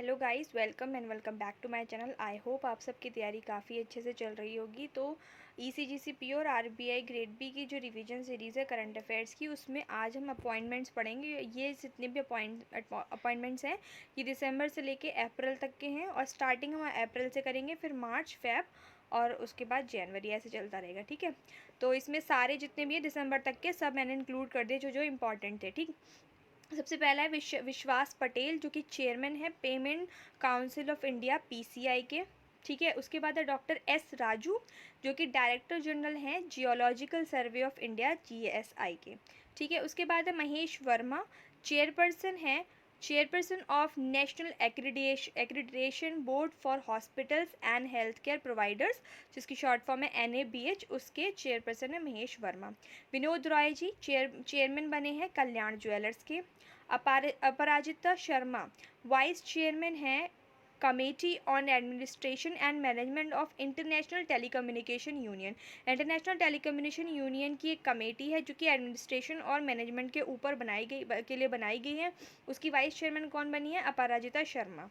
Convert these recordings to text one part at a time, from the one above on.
Hello guys, welcome and welcome back to my channel. I hope आप सबकी तैयारी काफ़ी अच्छे से चल रही होगी। तो ईसीजीसीपी और आरबीआई ग्रेड बी की जो रिवीजन सीरीज़ है करंट अफेयर्स की, उसमें आज हम अपॉइंटमेंट्स पढ़ेंगे। ये जितने भी अपॉइंटमेंट्स हैं ये दिसंबर से लेके अप्रैल तक के हैं, और स्टार्टिंग हम अप्रैल से करेंगे, फिर मार्च, फेब और उसके बाद जनवरी, ऐसे चलता रहेगा। ठीक है, तो इसमें सारे जितने भी है दिसंबर तक के सब मैंने इंक्लूड कर दिए जो जो इम्पॉर्टेंट थे। ठीक, सबसे पहला है विश्वास पटेल, जो कि चेयरमैन है payment council of India PCI के। ठीक है, उसके बाद है डॉक्टर एस राजू, जो कि डायरेक्टर जनरल हैं geological survey of India GSI के। ठीक है, उसके बाद है महेश वर्मा, चेयरपर्सन है chairperson of national accreditation board for hospitals and health care providers, जिसकी शॉर्ट फॉर्म है एनएबीएच, उसके चेयरपर्सन है महेश वर्मा। विनोद रॉय जी चेयरमैन बने हैं कल्याण ज्वेलर्स के। अपराजिता शर्मा वाइस चेयरमैन हैं committee on administration and management of international telecommunication union. International telecommunication union की एक कमेटी है जो कि एडमिनिस्ट्रेशन और मैनेजमेंट के ऊपर के लिए बनाई गई है। उसकी वाइस चेयरमैन कौन बनी है? अपराजिता शर्मा।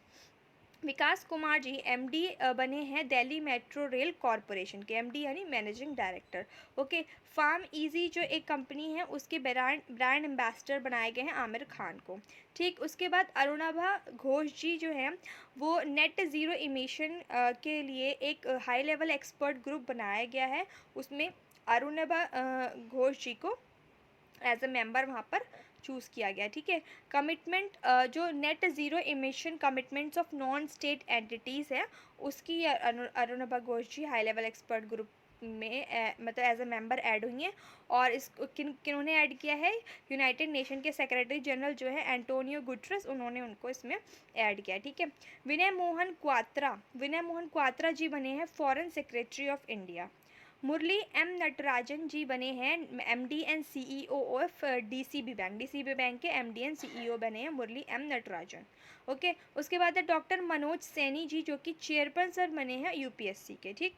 विकास कुमार जी एमडी बने हैं दिल्ली मेट्रो रेल कॉरपोरेशन के, एमडी यानी managing director. Okay, PharmEasy जो एक कंपनी है उसके ब्रांड एम्बेसडर बनाए गए हैं आमिर खान को। ठीक, उसके बाद अरुणाभा घोष जी जो हैं वो नेट ज़ीरो इमिशन के लिए एक हाई लेवल एक्सपर्ट ग्रुप बनाया गया है। उसमें अरुणाभा घोष जी को एज अ मेंबर वहाँ पर चूज़ किया गया। ठीक है, कमिटमेंट जो net zero emission commitments of non state entities है उसकी अरुणभा घोष जी हाई लेवल एक्सपर्ट ग्रुप में मतलब एज अ मेंबर ऐड हुई हैं। और इस किन्होंने ऐड किया है? यूनाइटेड नेशन के सेक्रेटरी जनरल जो है एंटोनियो गुटरेस, उन्होंने उनको इसमें ऐड किया। ठीक है, विनय मोहन क्वात्रा जी बने हैं foreign secretary of India. Murali M Natarajan ji बने हैं MD and CEO of DCB bank के एमडी एंड सीईओ बने हैं मुरली एम नटराजन। ओके, उसके बाद है डॉक्टर मनोज सैनी जी, जो कि चेयरपर्सन बने हैं यूपीएससी के। ठीक,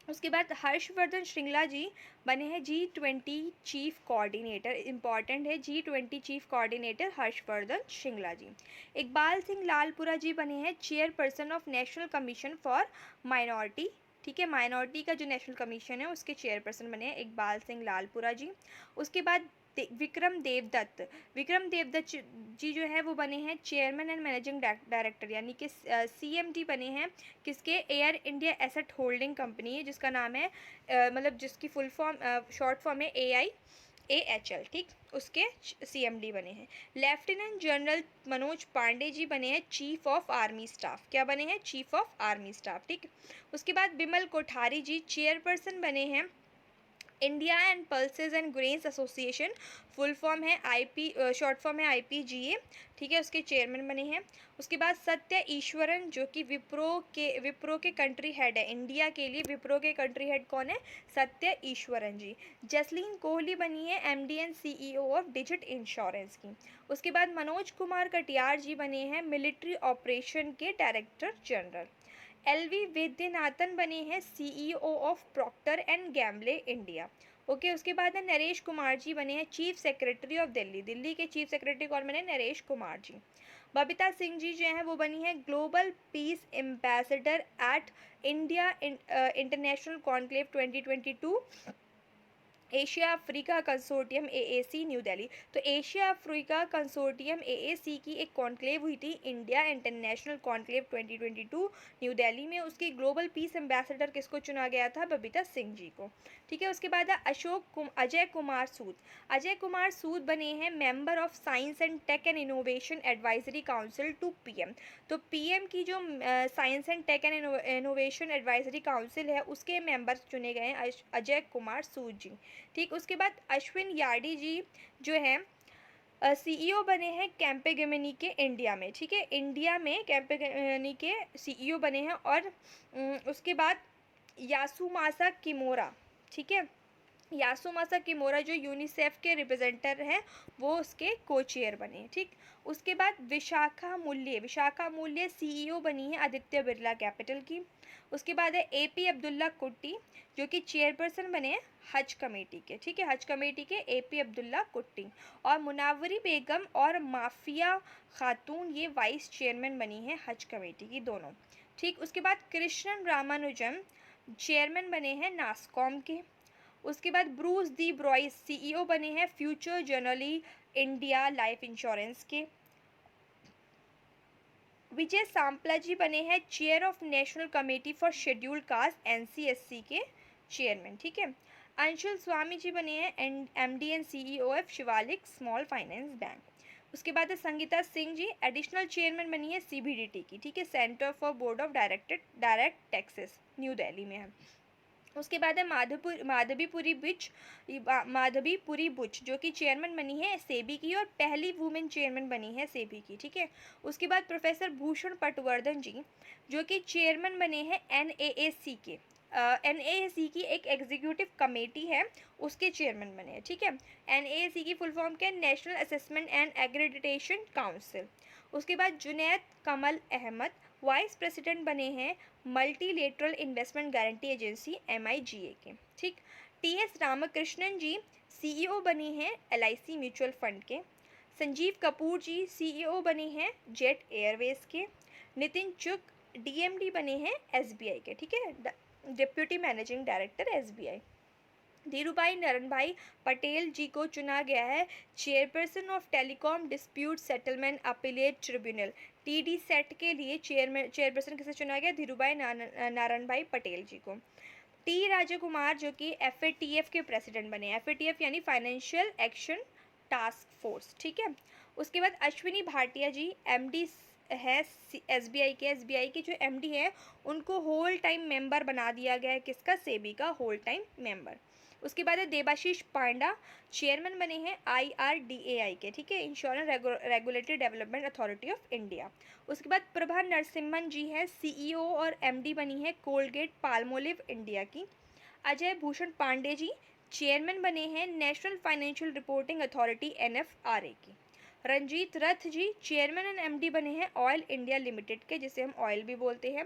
उसके बाद हर्षवर्धन श्रृंगला जी बने हैं G20 चीफ कोऑर्डिनेटर। इंपॉर्टेंट है, G20 chief coordinator Harshvardhan Shringla ji. Iqbal Singh Lalpura ji बने हैं chairperson of national commission for minority. ठीक है, माइनॉरिटी का जो नेशनल कमीशन है उसके चेयरपर्सन बने हैं इकबाल सिंह लालपुरा जी। उसके बाद विक्रम देवदत्त जी जो है वो बने हैं चेयरमैन एंड मैनेजिंग डायरेक्टर, यानी कि सीएमडी बने हैं किसके? Air India asset holding company है जिसका नाम है मतलब जिसकी फुल फॉर्म शॉर्ट फॉर्म है AHL। ठीक, उसके सीएमडी बने हैं। लेफ्टिनेंट जनरल मनोज पांडे जी बने हैं चीफ ऑफ आर्मी स्टाफ। क्या बने हैं? Chief of army staff. ठीक, उसके बाद बिमल कोठारी जी चेयरपर्सन बने हैं India and pulses and grains association, full form है शॉर्ट फॉर्म है IPGA। ठीक है, उसके चेयरमैन बने हैं। उसके बाद सत्य ईश्वरन, जो कि विप्रो के कंट्री हेड है इंडिया के लिए। विप्रो के कंट्री हेड कौन है? सत्य ईश्वरन जी। जसलीन कोहली बनी है MD and CEO of Digit Insurance की। उसके बाद मनोज कुमार कटियार जी बने हैं मिलिट्री ऑपरेशन के डायरेक्टर जनरल। LV वैद्यनाथन बने हैं CEO of Procter and Gamble India. Okay, उसके बाद है नरेश कुमार जी बने हैं चीफ सेक्रेटरी ऑफ दिल्ली के चीफ सेक्रेटरी कौन बने? नरेश कुमार जी। बबीता सिंह जी जो हैं वो बनी है global piece ambassador eight India international conclave 2022 Asia Africa consortium AAC new Delhi. तो एशिया अफ्रीका कंसोर्टियम AAC की एक कॉन्क्लेव हुई थी India international conclave 2022 new Delhi में। उसकी ग्लोबल पीस एम्बेसडर किसको चुना गया था? बबीता सिंह जी को। ठीक है, उसके बाद है अजय कुमार सूद बने हैं member of science and tech and innovation advisory council to PM। तो PM की जो science and tech and innovation advisory council है उसके मेंबर्स चुने गए हैं अजय कुमार सूद जी। ठीक, उसके बाद अश्विन याडी जी जो हैं CEO बने हैं कैम्पेगेमिनी के इंडिया में। ठीक है, इंडिया में कैम्पेगेमिनी के CEO बने हैं। और उसके बाद यासुमासा किमोरा, ठीक है, यासुमासा किमोरा जो यूनिसेफ के रिप्रेजेंटर हैं वो उसके को चेयर बने। ठीक, उसके बाद विशाखा मूल्य सीईओ बनी है आदित्य बिरला कैपिटल की। उसके बाद है एपी अब्दुल्ला कुट्टी जो कि चेयरपर्सन बने हैं हज कमेटी के। ठीक है, हज कमेटी के एपी अब्दुल्ला कुट्टी। और मुनावरी बेगम और माफिया खातून ये वाइस चेयरमैन बनी है हज कमेटी की दोनों। ठीक, उसके बाद कृष्णन रामानुजम चेयरमैन बने हैं नास्कॉम के। उसके बाद ब्रूस दी ब्रॉइस सीईओ बने हैं future generally India life insurance के। विजय सांपला जी बने हैं chair of national committee for scheduled caste NCSC के चेयरमैन। ठीक है, अंशुल स्वामी जी बने हैं MD and CEO of Shivalik small finance bank. उसके बाद है संगीता सिंह जी एडिशनल चेयरमैन बनी है सीबीडीटी की। ठीक है, centre for board of direct taxes new Delhi में है। उसके बाद है माधवीपुरी बुच जो कि चेयरमैन बनी है सेबी की और पहली वुमेन चेयरमैन बनी है सेबी की। ठीक है, उसके बाद प्रोफेसर भूषण पटवर्धन जी जो कि चेयरमैन बने हैं एनएएसी के। एनएएसी की एक एग्जीक्यूटिव कमेटी है उसके चेयरमैन बने हैं। ठीक है, एनएएसी की फुल फॉर्म क्या है, नेशनल असेसमेंट एंड एग्रेडिटेशन काउंसिल। उसके बाद जुनैद कमल अहमद वाइस प्रेसिडेंट बने हैं multilateral investment guarantee agency MIGA के। ठीक, टीएस रामकृष्णन जी सीईओ बने हैं LIC म्यूचुअल फंड के। संजीव कपूर जी सीईओ बने हैं जेट एयरवेज के। नितिन चुग DMD बने हैं SBI के। ठीक है, deputy managing director SBI। Dhirubhai Naranbhai Patel ji को चुना गया है chairperson of telecom dispute settlement appellate tribunal. TD सेट के लिए चेयरपर्सन किसे चुना गया, धीरूभाई नारायणभाई पटेल जी को। टी राजकुमार जो कि FATF के प्रेसिडेंट बने। FATF यानी फाइनेंशियल एक्शन टास्क फोर्स। ठीक है, उसके बाद अश्विनी भाटिया जी MD है SBI के जो MD है उनको होल टाइम मेंबर बना दिया गया है किसका, सेबी का होल टाइम मेंबर। उसके बाद है देबाशीष पांडा चेयरमैन बने हैं IRDAI के। ठीक है, insurance regulatory development authority of India. उसके बाद प्रभा नरसिम्हन जी है CEO और MD बनी है कोलगेट पाल्मोलिव इंडिया की। अजय भूषण पांडे जी चेयरमैन बने हैं national financial reporting authority NFRA की। रंजीत रथ जी चेयरमैन एंड MD बने हैं ऑयल इंडिया लिमिटेड के जिसे हम ऑयल भी बोलते हैं।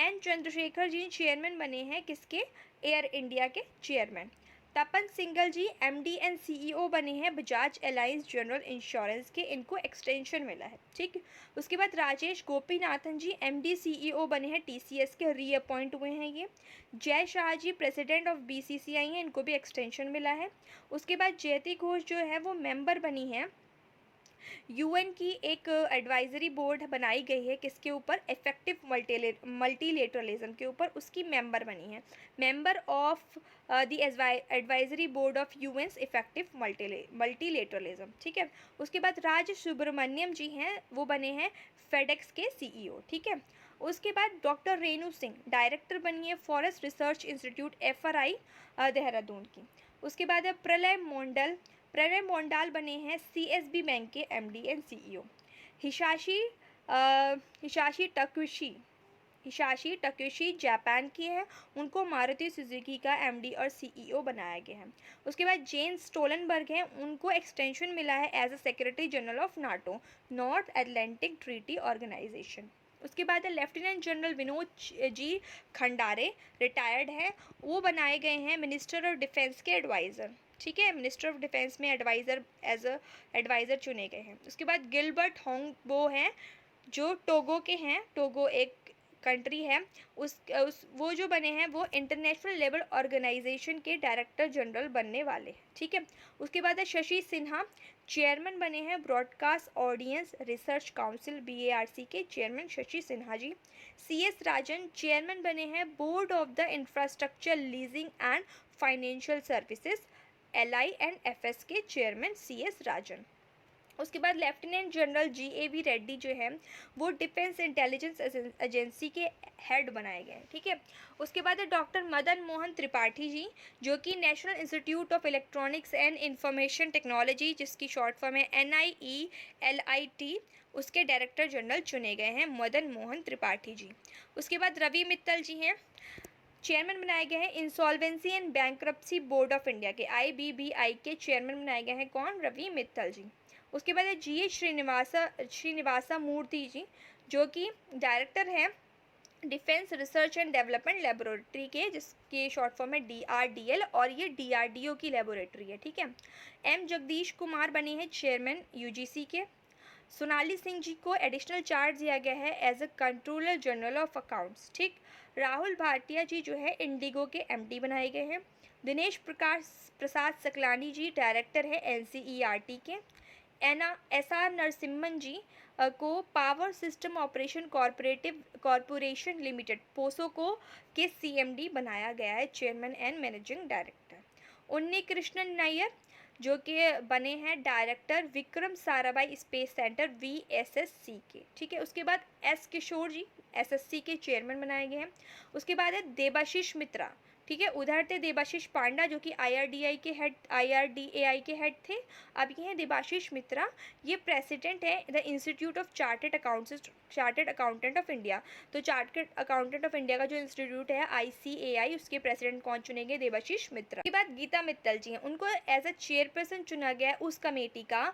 N चंद्रशेखर जी चेयरमैन बने हैं किसके, एयर इंडिया के chairman. Tapan Singhal ji MD and CEO बने हैं बजाज एलायंस जनरल इंश्योरेंस के, इनको एक्सटेंशन मिला है। ठीक, उसके बाद राजेश गोपीनाथन जी MD CEO बने हैं TCS के, रीअपॉइंट हुए हैं ये। Jay Shah ji president of BCCI हैं, इनको भी एक्सटेंशन मिला है। उसके बाद जयति घोष जो है वो मेंबर बनी है UN की एक एडवाइजरी बोर्ड बनाई गई है किसके ऊपर, इफेक्टिव मल्टीलेटरलिज्म के ऊपर, उसकी मेंबर बनी है, member of the advisory board of UN effective multilateralism. ठीक है, उसके बाद राज सुब्रमण्यम जी हैं वो बने हैं फेडेक्स के CEO। ठीक है, उसके बाद डॉक्टर रेणु सिंह डायरेक्टर बनी है forest research institute FRI Dehradun की। उसके बाद है प्रलय मोंडाल बने हैं CSB बैंक के MD and CEO। Hisashi Takeuchi Japan की है, उनको मारुति सुजुकी का MD और CEO बनाया गया है। उसके बाद जेन स्टोलनबर्ग हैं, उनको एक्सटेंशन मिला है as a secretary general of NATO North Atlantic Treaty Organization. उसके बाद है lieutenant general Vinod G Khandare retired हैं, वो बनाए गए हैं मिनिस्टर ऑफ डिफेंस के एडवाइज़र। ठीक है, मिनिस्टर ऑफ डिफेंस में एडवाइज़र एज अ एडवाइज़र चुने गए हैं। उसके बाद गिलबर्ट होंगबो हैं जो टोगो के हैं, टोगो एक कंट्री है, वो जो बने हैं वो इंटरनेशनल लेबर ऑर्गेनाइजेशन के डायरेक्टर जनरल बनने वाले हैं। ठीक है, उसके बाद है शशि सिन्हा चेयरमैन बने हैं broadcast audience research council BARC के chairman Shashi Sinha ji. CS Rajan chairman बने हैं board of the infrastructure leasing and financial services LI&FS के चेयरमैन CS राजन। उसके बाद लेफ्टिनेंट जनरल GAV रेड्डी जो है वो डिफेंस इंटेलिजेंस एजेंसी के हेड बनाए गए हैं। ठीक है, उसके बाद है डॉक्टर मदन मोहन त्रिपाठी जी जो कि national institute of electronics and information technology जिसकी शॉर्ट फॉर्म है NIELIT, उसके डायरेक्टर जनरल चुने गए हैं मदन मोहन त्रिपाठी जी। उसके बाद रवि मित्तल जी हैं चेयरमैन बनाया गया है insolvency and bankruptcy board of India के, IBBI के चेयरमैन बनाए गए हैं कौन, रवि मित्तल जी। उसके बाद है GH श्रीनिवासा मूर्ति जी, जो कि डायरेक्टर है defence research and development laboratory के, जिसके शॉर्ट फॉर्म है DRDL, और ये DRDO की लेबोरेटरी है, ठीक है। M जगदीश कुमार बने हैं चेयरमैन UGC के। सोनाली सिंह जी को एडिशनल चार्ज दिया गया है as a controller general of accounts, ठीक। राहुल भाटिया जी जो है इंडिगो के MD बनाए गए हैं। दिनेश प्रसाद सकलानी जी डायरेक्टर है NCERT के। SR नरसिम्हन जी को power system operation corporation limited POSOCO के CMD बनाया गया है, चेयरमैन एंड मैनेजिंग डायरेक्टर। उन्नी कृष्णन नायर जो कि बने हैं director Vikram Sarabhai space centre VSSC के, ठीक है। उसके बाद S किशोर जी SSC के चेयरमैन बनाए गए हैं। उसके बाद है देबाशीष मित्रा, ठीक है। उधर थे देबाशीष पांडा जो कि IRDAI के हेड थे। अब ये हैं देबाशीष मित्रा, ये प्रेसिडेंट है the institute of chartered accountant of India. तो चार्टर्ड अकाउंटेंट ऑफ इंडिया का जो इंस्टीट्यूट है ICAI, उसके प्रेसिडेंट कौन चुने गए, देबाशीष मित्रा। उसके बाद गीता मित्तल जी हैं, उनको एज अ चेयरपर्सन चुना गया है उस कमेटी का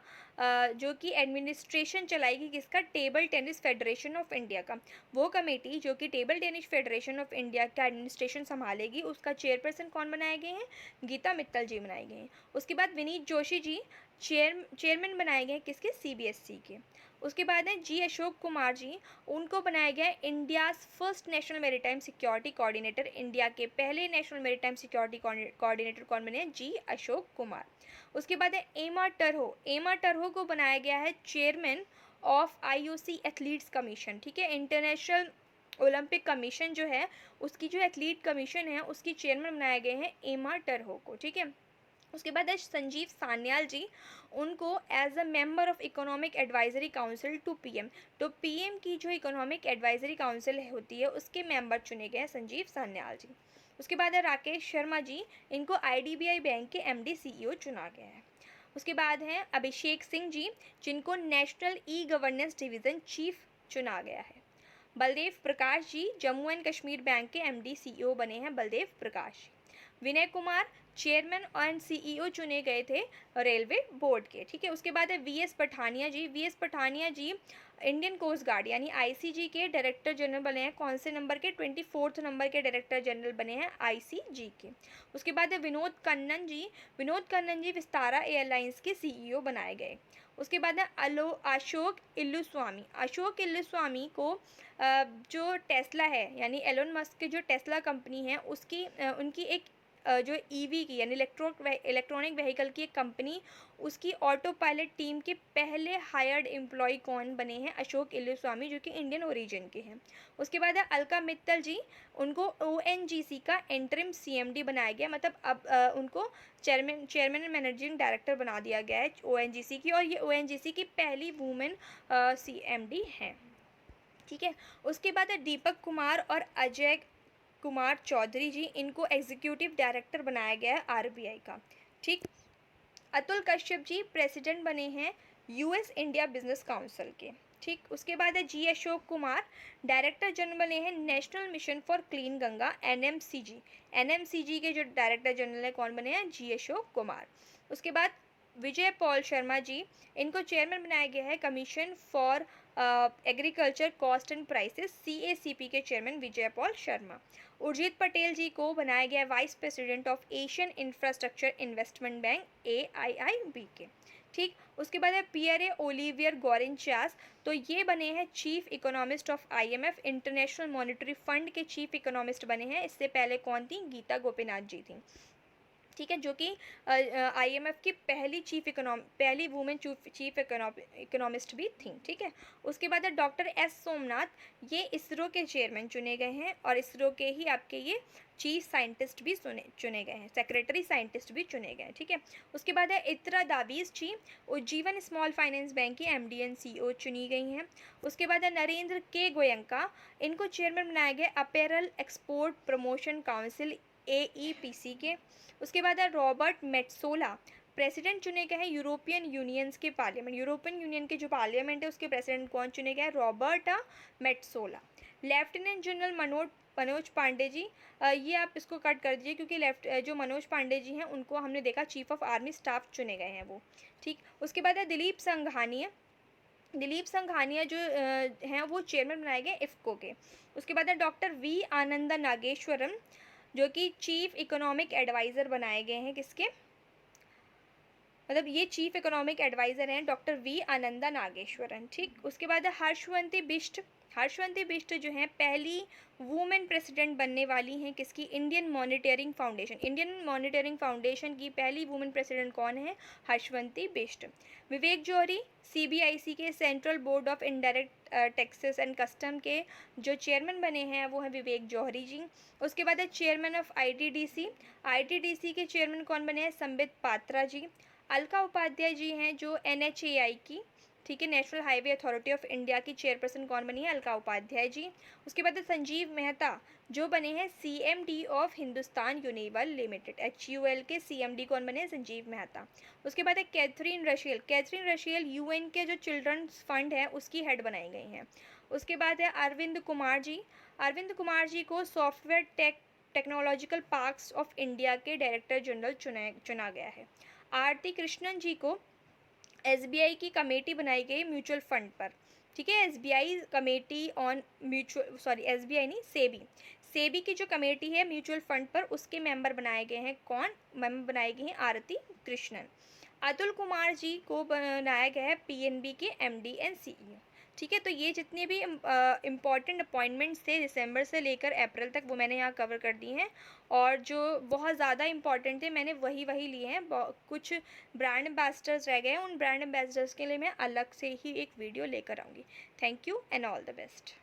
जो कि एडमिनिस्ट्रेशन चलाएगी किसका, table tennis federation of India का। वो कमेटी जो कि table tennis federation of India का एडमिनिस्ट्रेशन संभालेगी, उसका चेयरपर्सन कौन बनाए गए हैं, गीता मित्तल जी बनाए गए हैं। उसके बाद विनीत जोशी जी चेयरमैन बनाए गए हैं किसके, CBSE के। उसके बाद है G अशोक कुमार जी, उनको बनाया गया है India's first national maritime security coordinator. India के पहले नेशनल मेरीटाइम सिक्योरिटी कोऑर्डिनेटर कौन बने हैं, G अशोक कुमार। उसके बाद है एमा टर्हो को बनाया गया है chairman of IOC athletes commission, ठीक है। इंटरनेशनल ओलंपिक कमीशन जो है, उसकी जो एथलीट कमीशन है उसकी चेयरमैन बनाए गए हैं एमा टर्हो को, ठीक है। उसके बाद है संजीव सान्याल जी, उनको as a member of economic advisory council to PM, तो PM की जो इकोनॉमिक एडवाइजरी काउंसिल होती है उसके मेंबर चुने गए हैं संजीव सान्याल जी। उसके बाद है राकेश शर्मा जी, इनको IDBI बैंक के MD CEO चुना गया है। उसके बाद हैं अभिषेक सिंह जी, जिनको नेशनल E-गवर्नेंस डिवीज़न चीफ चुना गया है। बलदेव प्रकाश जी, जम्मू एंड कश्मीर बैंक के MD CEO बने हैं बलदेव प्रकाश। Vinay Kumar chairman and CEO चुने गए थे रेलवे बोर्ड के, ठीक है। उसके बाद है VS पठानिया जी इंडियन कोस्ट गार्ड यानी ICG के डायरेक्टर जनरल बने हैं, कौन से नंबर के, 24 नंबर के डायरेक्टर जनरल बने हैं ICG के। उसके बाद है विनोद कन्नन जी विस्तारा एयरलाइंस के CEO बनाए गए। उसके बाद है अशोक इल्लुस्वामी को जो टेस्ला है यानी एलोन मस्क की जो टेस्ला कंपनी है उसकी उनकी एक जो EV की यानी इलेक्ट्रॉनिक व्हीकल की एक कंपनी, उसकी ऑटो पायलट टीम के पहले हायर्ड एम्प्लॉय कौन बने हैं, अशोक इल्लुस्वामी जो कि इंडियन ओरिजिन के हैं। उसके बाद है अलका मित्तल जी, उनको ONGC का इंटरिम CMD बनाया गया, मतलब अब उनको चेयरमैन एंड मैनेजिंग डायरेक्टर बना दिया गया है ONGC की, और ये ONGC की पहली वुमेन CMD हैं, ठीक है। उसके बाद है दीपक कुमार और अजय कुमार चौधरी जी, इनको एग्जीक्यूटिव डायरेक्टर बनाया गया है RBI का, ठीक। अतुल कश्यप जी प्रेसिडेंट बने हैं US इंडिया बिजनेस काउंसिल के, ठीक। उसके बाद है G Ashok Kumar director general बने हैं national mission for clean Ganga NMCG के जो डायरेक्टर जनरल है कौन बने हैं, G अशोक कुमार। उसके बाद विजय पॉल शर्मा जी, इनको चेयरमैन बनाया गया है commission for agriculture cost and prices CACP के चेयरमैन विजय पॉल शर्मा। उर्जित पटेल जी को बनाया गया vice president of Asian infrastructure investment bank AIIB के, ठीक। उसके बाद है पियरे ओलिवियर गॉरेंचास, तो ये बने हैं chief economist of IMF international monetary fund के चीफ इकोनॉमिस्ट बने हैं। इससे पहले कौन थी, गीता गोपीनाथ जी थी, ठीक है, जो कि IMF की पहली वुमेन चीफ इकोनॉमिस्ट भी थी, ठीक है। उसके बाद है डॉक्टर S सोमनाथ, ये इसरो के चेयरमैन चुने गए हैं, और इसरो के ही आपके ये चीफ साइंटिस्ट भी चुने गए हैं, सेक्रेटरी साइंटिस्ट भी चुने गए हैं, ठीक है। उसके बाद है इत्रा दावीज जी, उज्जीवन स्मॉल फाइनेंस बैंक की MD एंड CEO चुनी गई हैं। उसके बाद है नरेंद्र के गोयंका, इनको चेयरमैन बनाया गया apparel export promotion council AEPC के। उसके बाद है रॉबर्ट मेट्सोला, प्रेसिडेंट चुने गए हैं यूरोपियन यूनियन के जो पार्लियामेंट है उसके प्रेसिडेंट कौन चुने गए हैं, Robert Metsola. Lieutenant general Manoj Pande ji, ये आप इसको कट कर दीजिए क्योंकि लेफ्ट जो मनोज पांडे जी हैं उनको हमने देखा चीफ ऑफ आर्मी स्टाफ चुने गए हैं वो, ठीक। उसके बाद है दिलीप संघानिया। दिलीप संघानिया जो हैं वो चेयरमैन बनाए गए इफ़को के। उसके बाद है डॉक्टर वी आनंदा नागेश्वरम, जो कि चीफ इकोनॉमिक एडवाइज़र बनाए गए हैं किसके, मतलब ये चीफ इकोनॉमिक एडवाइज़र हैं डॉक्टर वी आनंदा नागेश्वरन, ठीक। उसके बाद है हर्षवंती बिष्ट। हर्षवंती बिष्ट जो हैं पहली वुमेन प्रेसिडेंट बनने वाली हैं किसकी, Indian monitoring foundation. Indian monitoring foundation की पहली वुमेन प्रेसिडेंट कौन है, हर्षवंती बिष्ट। विवेक जौहरी सीबीआईसी के central board of indirect taxes and custom के जो चेयरमैन बने हैं वो हैं विवेक जौहरी जी। उसके बाद है चेयरमैन ऑफ आईटीडीसी। आईटीडीसी के चेयरमैन कौन बने हैं, संबित पात्रा जी। अलका उपाध्याय जी हैं जो एनएचएआई की, ठीक है, national highway authority of India की चेयरपर्सन कौन बनी है, अलका उपाध्याय जी। उसके बाद संजीव मेहता जो बने हैं CMD of Hindustan यूनिवर limited, HUL के सीएमडी कौन बने हैं, संजीव मेहता। उसके बाद है कैथरीन रशियल। कैथरीन रशियल यूएन के जो चिल्ड्रंस फंड है उसकी हेड बनाई गई हैं। उसके बाद है अरविंद कुमार जी। अरविंद कुमार जी को software technological parks of India के डायरेक्टर जनरल चुना गया है। आरती कृष्णन जी को एसबीआई की कमेटी बनाई गई म्यूचुअल फंड पर, ठीक है, SBI committee on mutual, sorry SBI नहीं, सेबी, सेबी की जो कमेटी है म्यूचुअल फंड पर उसके मेंबर बनाए गए हैं कौन, मेंबर बनाई गई हैं आरती कृष्णन। अतुल कुमार जी को बनाया गया है पीएनबी के एमडी एंड सीईओ, ठीक है। तो ये जितने भी इम्पॉर्टेंट अपॉइंटमेंट्स थे दिसंबर से लेकर अप्रैल तक वो मैंने यहाँ कवर कर दी हैं, और जो बहुत ज़्यादा इम्पॉर्टेंट थे मैंने वही लिए हैं। कुछ ब्रांड एम्बेसडर्स रह गए हैं, उन ब्रांड एम्बेसडर्स के लिए मैं अलग से ही एक वीडियो लेकर आऊँगी। Thank you and all the best.